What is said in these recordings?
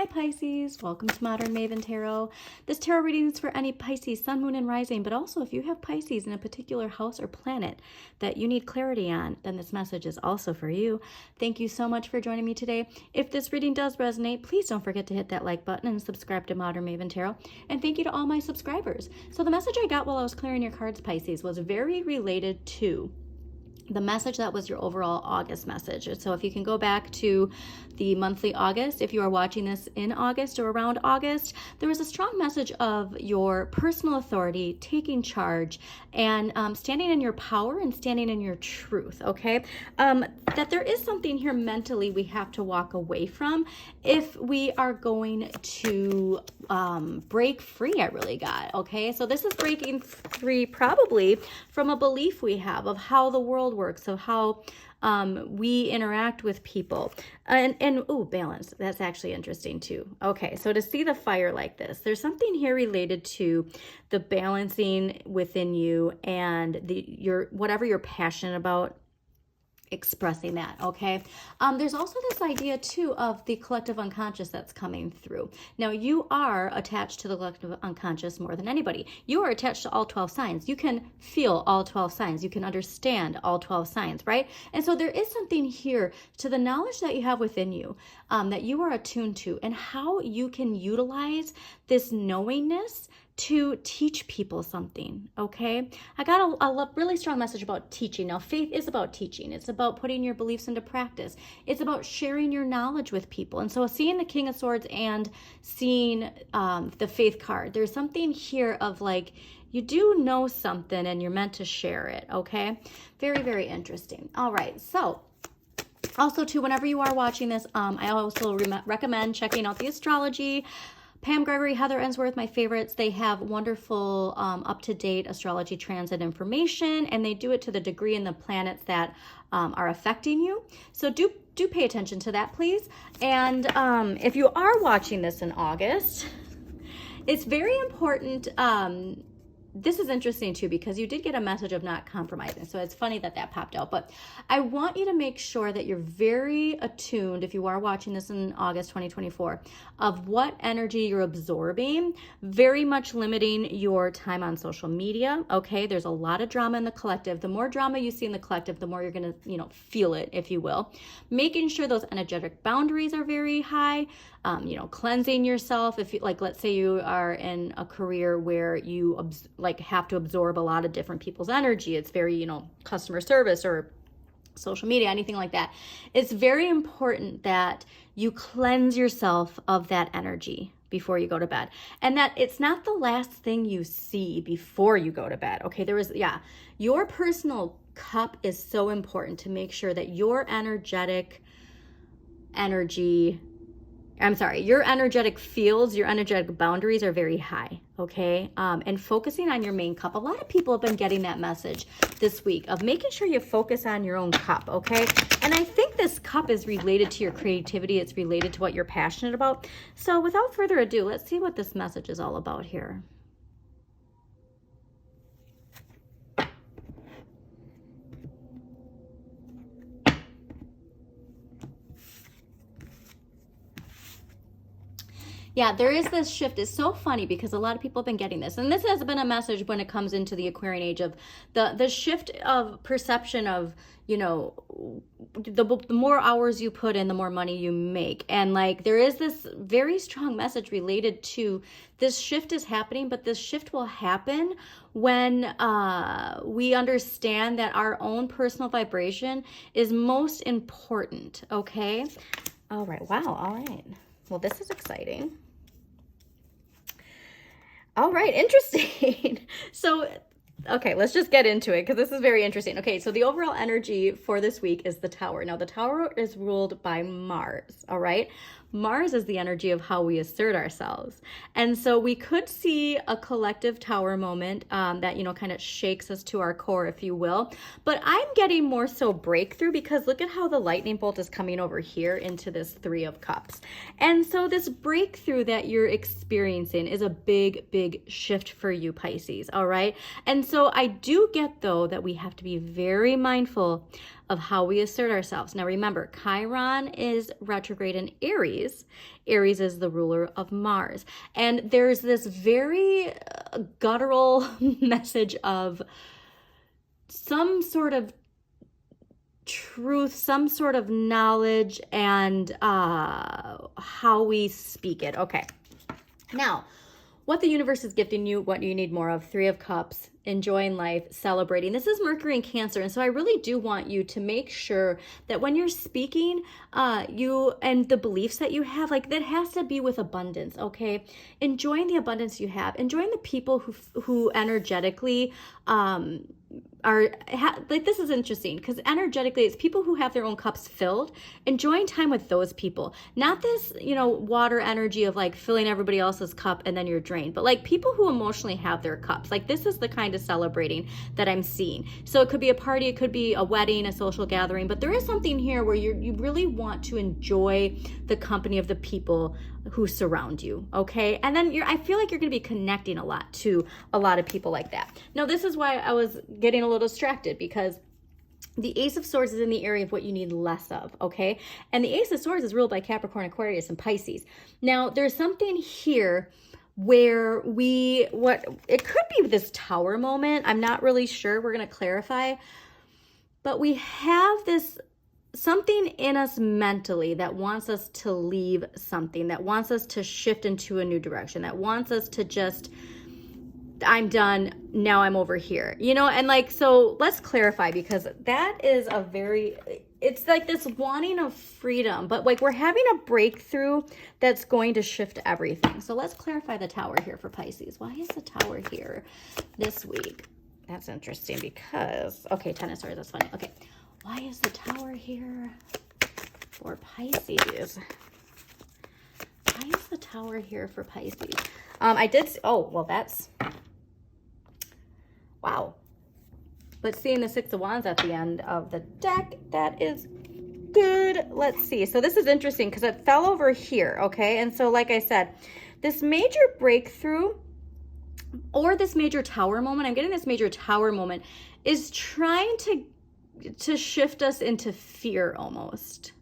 Hi Pisces, welcome to Modern Maven Tarot. This tarot reading is for any Pisces, Sun, Moon, and Rising, but also if you have Pisces in a particular house or planet that you need clarity on, then this message is also for you. Thank you so much for joining me today. If this reading does resonate, please don't forget to hit that like button and subscribe to Modern Maven Tarot. And thank you to all my subscribers. So the message I got while I was clearing your cards, Pisces, was very related to the message that was your overall August message. So if you can go back to the monthly August, if you are watching this in August or around August, there was a strong message of your personal authority, taking charge, and standing in your power and standing in your truth, okay? That there is something here mentally we have to walk away from if we are going to break free, I really got, okay? So this is breaking free probably from a belief we have of how the world works, of how we interact with people. And oh, balance, that's actually interesting too. Okay, so to see the fire like this, there's something here related to the balancing within you and your whatever you're passionate about, expressing that, okay? There's also this idea too of the collective unconscious that's coming through. Now, you are attached to the collective unconscious more than anybody. You are attached to all 12 signs. You can feel all 12 signs. You can understand all 12 signs, right? And so there is something here to the knowledge that you have within you that you are attuned to, and how you can utilize this knowingness to teach people something, okay? I got a really strong message about teaching. Now, faith is about teaching. It's about putting your beliefs into practice. It's about sharing your knowledge with people. And so seeing the King of Swords and seeing the faith card, there's something here of like, you do know something and you're meant to share it, okay? Very, very interesting. All right, so also too, whenever you are watching this, I also recommend checking out the Astrology. Pam Gregory, Heather Ensworth, my favorites. They have wonderful up-to-date astrology transit information, and they do it to the degree in the planets that are affecting you. So do pay attention to that, please. And if you are watching this in August, it's very important. This is interesting too, because you did get a message of not compromising. So it's funny that that popped out, but I want you to make sure that you're very attuned, if you are watching this in August 2024, of what energy you're absorbing, very much limiting your time on social media. Okay. There's a lot of drama in the collective. The more drama you see in the collective, the more you're going to, feel it, if you will. Making sure those energetic boundaries are very high. Cleansing yourself. If you, like, let's say you are in a career where you have to absorb a lot of different people's energy. It's very, customer service or social media, anything like that. It's very important that you cleanse yourself of that energy before you go to bed, and that it's not the last thing you see before you go to bed. Okay. Your personal cup is so important to make sure that your energetic fields, your energetic boundaries are very high, okay? And focusing on your main cup. A lot of people have been getting that message this week of making sure you focus on your own cup, okay? And I think this cup is related to your creativity. It's related to what you're passionate about. So without further ado, let's see what this message is all about here. Yeah, there is this shift. It's so funny because a lot of people have been getting this. And this has been a message when it comes into the Aquarian age of the shift of perception of, the more hours you put in, the more money you make. And there is this very strong message related to this shift is happening, but this shift will happen when we understand that our own personal vibration is most important, okay? All right, wow, all right. Well, this is exciting. All right, interesting. So, okay, let's just get into it because this is very interesting. Okay, so the overall energy for this week is the Tower. Now, the Tower is ruled by Mars, all right? Mars is the energy of how we assert ourselves. And so we could see a collective Tower moment that, kind of shakes us to our core, if you will. But I'm getting more so breakthrough because look at how the lightning bolt is coming over here into this Three of Cups. And so this breakthrough that you're experiencing is a big, big shift for you, Pisces, all right? And so so I do get, though, that we have to be very mindful of how we assert ourselves. Now, remember, Chiron is retrograde in Aries. Aries is the ruler of Mars. And there's this very guttural message of some sort of truth, some sort of knowledge, and how we speak it. Okay. Now, what the universe is gifting you, what you need more of: Three of Cups, enjoying life, celebrating. This is Mercury in Cancer. And so I really do want you to make sure that when you're speaking, you and the beliefs that you have, like, that has to be with abundance, okay? Enjoying the abundance you have, enjoying the people who energetically like, this is interesting because energetically it's people who have their own cups filled, enjoying time with those people, not this, water energy of like filling everybody else's cup and then you're drained, but like people who emotionally have their cups. Like, this is the kind of celebrating that I'm seeing. So it could be a party, it could be a wedding, a social gathering, but there is something here where you really want to enjoy the company of the people who surround you, okay? And then I feel like you're going to be connecting a lot to a lot of people like that. Now, this is why I was getting a little distracted, because the Ace of Swords is in the area of what you need less of, okay? And the Ace of Swords is ruled by Capricorn, Aquarius, and Pisces. Now, there's something here where it could be this Tower moment. I'm not really sure. We're going to clarify. But we have this something in us mentally that wants us to leave something, that wants us to shift into a new direction, that wants us to just, I'm done, now I'm over here, and like, so let's clarify, because that is it's like this wanting of freedom, but like we're having a breakthrough that's going to shift everything. So let's clarify the Tower here for Pisces. Why is the Tower here this week? That's interesting because, okay, Ten of Swords, that's funny. Okay. Why is the Tower here for Pisces? Why is the Tower here for Pisces? That's, wow. But seeing the Six of Wands at the end of the deck, that is good. Let's see. So this is interesting because it fell over here, okay? And so, like I said, this major breakthrough or this major Tower moment, I'm getting this major Tower moment, is trying to shift us into fear almost.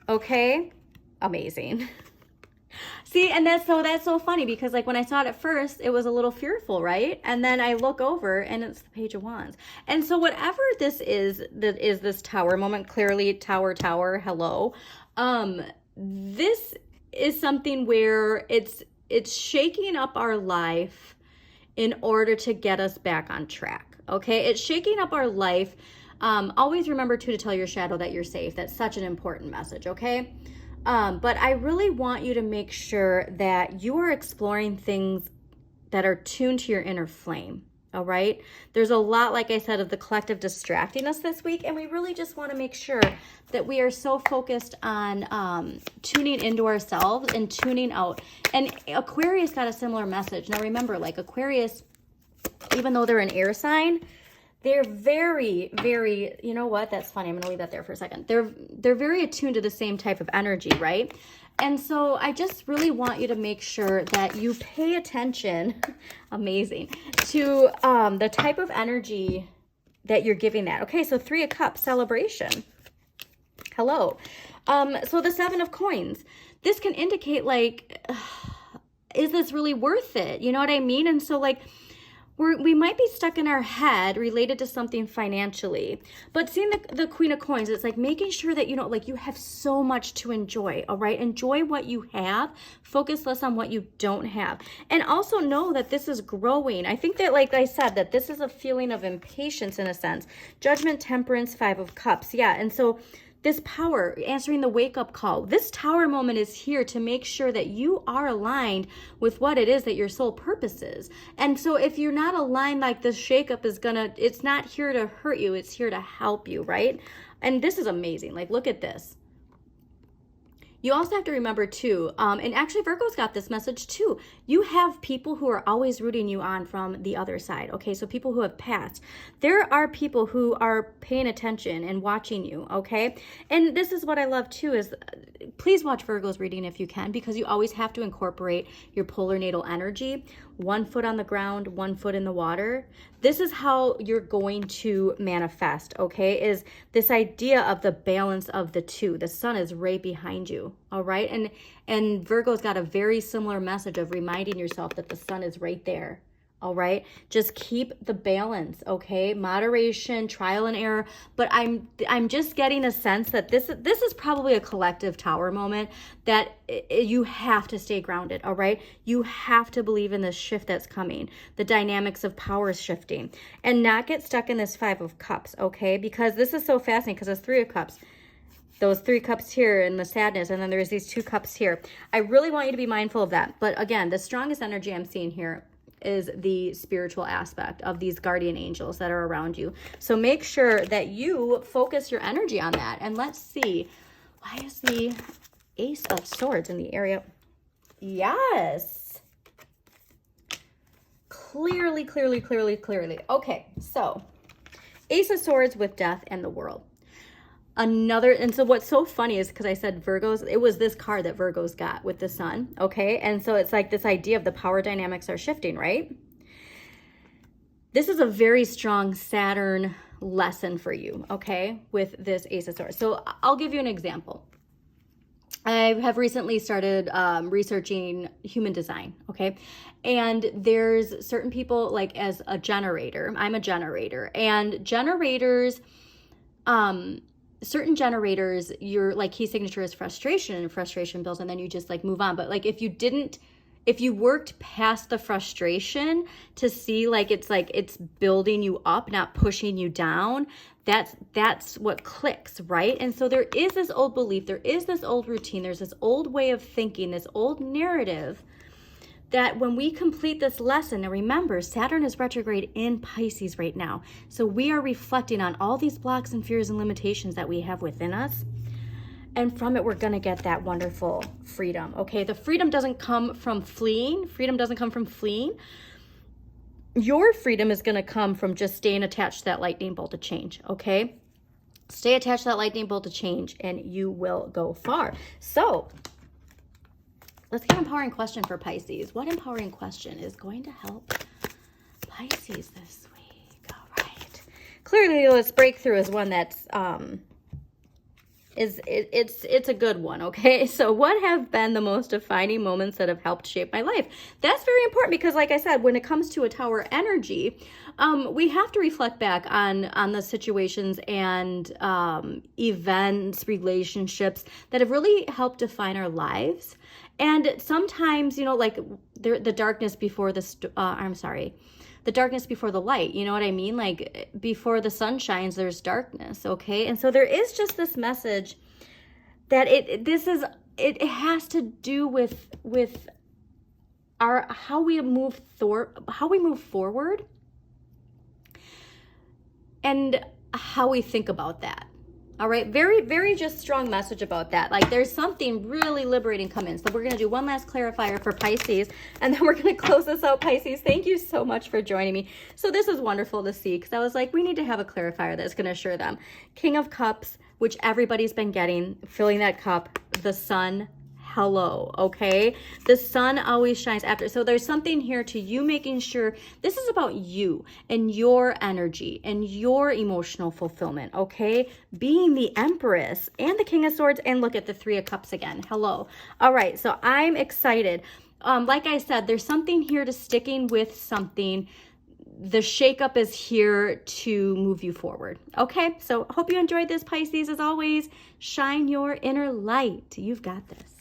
Okay? Amazing. See, and that's so funny because like when I saw it at first, it was a little fearful, right? And then I look over and it's the Page of Wands. And so whatever this is, that is this Tower moment, clearly tower, hello. This is something where it's shaking up our life in order to get us back on track. Okay? It's shaking up our life. Always remember to tell your shadow that you're safe. That's such an important message, okay? But I really want you to make sure that you are exploring things that are tuned to your inner flame, all right? There's a lot, like I said, of the collective distracting us this week, and we really just want to make sure that we are so focused on tuning into ourselves and tuning out. And Aquarius got a similar message. Now remember, like Aquarius, even though they're an air sign, they're very, very, you know what? That's funny. I'm going to leave that there for a second. They're very attuned to the same type of energy, right? And so I just really want you to make sure that you pay attention, amazing, to the type of energy that you're giving that. Okay, so Three of Cups, celebration. Hello. So the Seven of Coins. This can indicate like, is this really worth it? You know what I mean? And so like, we might be stuck in our head related to something financially, but seeing the Queen of Coins, it's like making sure that, like you have so much to enjoy, all right? Enjoy what you have, focus less on what you don't have. And also know that this is growing. I think that, like I said, that this is a feeling of impatience in a sense. Judgment, Temperance, Five of Cups. Yeah, and so this power, answering the wake-up call. This Tower moment is here to make sure that you are aligned with what it is that your soul purpose is. And so if you're not aligned, like this shakeup is it's not here to hurt you, it's here to help you, right? And this is amazing. Like, look at this. You also have to remember too, and actually Virgo's got this message too. You have people who are always rooting you on from the other side. Okay, so people who have passed. There are people who are paying attention and watching you. Okay, and this is what I love too, is please watch Virgo's reading if you can, because you always have to incorporate your polar natal energy. 1 foot on the ground, 1 foot in the water. This is how you're going to manifest, okay? Is this idea of the balance of the two. The sun is right behind you, all right? And Virgo's got a very similar message of reminding yourself that the sun is right there. All right, just keep the balance, okay? Moderation, trial and error. But I'm just getting a sense that this is probably a collective tower moment, that you have to stay grounded, all right? You have to believe in this shift that's coming, the dynamics of power shifting, and not get stuck in this 5 of Cups, okay? Because this is so fascinating, because it's 3 of Cups. Those 3 cups here and the sadness, and then there's these 2 cups here. I really want you to be mindful of that. But again, the strongest energy I'm seeing here is the spiritual aspect of these guardian angels that are around you. So make sure that you focus your energy on that. And let's see, why is the Ace of Swords in the area? Yes. Clearly. Okay, so Ace of Swords with death and the world. And so what's so funny is, because I said Virgos, it was this card that Virgos got with the sun, okay? And so it's like this idea of the power dynamics are shifting, right? This is a very strong Saturn lesson for you, okay, with this Ace of Swords. So I'll give you an example. I have recently started researching human design, okay? And there's certain people, like as a generator, I'm a generator, and generators, certain generators, your like key signature is frustration, and frustration builds, and then you just like move on. But like if you worked past the frustration to see like it's building you up, not pushing you down, that's what clicks, right? And so there is this old belief, there is this old routine, there's this old way of thinking, this old narrative, that when we complete this lesson, and remember, Saturn is retrograde in Pisces right now. So we are reflecting on all these blocks and fears and limitations that we have within us. And from it, we're going to get that wonderful freedom, okay? The freedom doesn't come from fleeing. Freedom doesn't come from fleeing. Your freedom is going to come from just staying attached to that lightning bolt of change, okay? Stay attached to that lightning bolt of change, and you will go far. So let's get an empowering question for Pisces. What empowering question is going to help Pisces this week? All right. Clearly, this breakthrough is one that's it's a good one, okay? So what have been the most defining moments that have helped shape my life? That's very important, because like I said, when it comes to a tower energy, we have to reflect back on the situations and events, relationships that have really helped define our lives. And sometimes, you know, like the darkness before the darkness before the light, you know what I mean? Like before the sun shines, there's darkness, okay? And so there is just this message that it has to do with our how we move forward, and how we think about that. All right, very, very just strong message about that. Like there's something really liberating coming. So we're going to do one last clarifier for Pisces, and then we're going to close this out, Pisces. Thank you so much for joining me. So this is wonderful to see, because I was like, we need to have a clarifier that's going to assure them. King of Cups, which everybody's been getting, filling that cup, the sun. Hello, okay? The sun always shines after. So there's something here to you making sure this is about you and your energy and your emotional fulfillment, okay? Being the Empress and the King of Swords, and look at the 3 of Cups again. Hello. All right, so I'm excited. Like I said, there's something here to sticking with something. The shakeup is here to move you forward. Okay, so hope you enjoyed this, Pisces. As always, shine your inner light. You've got this.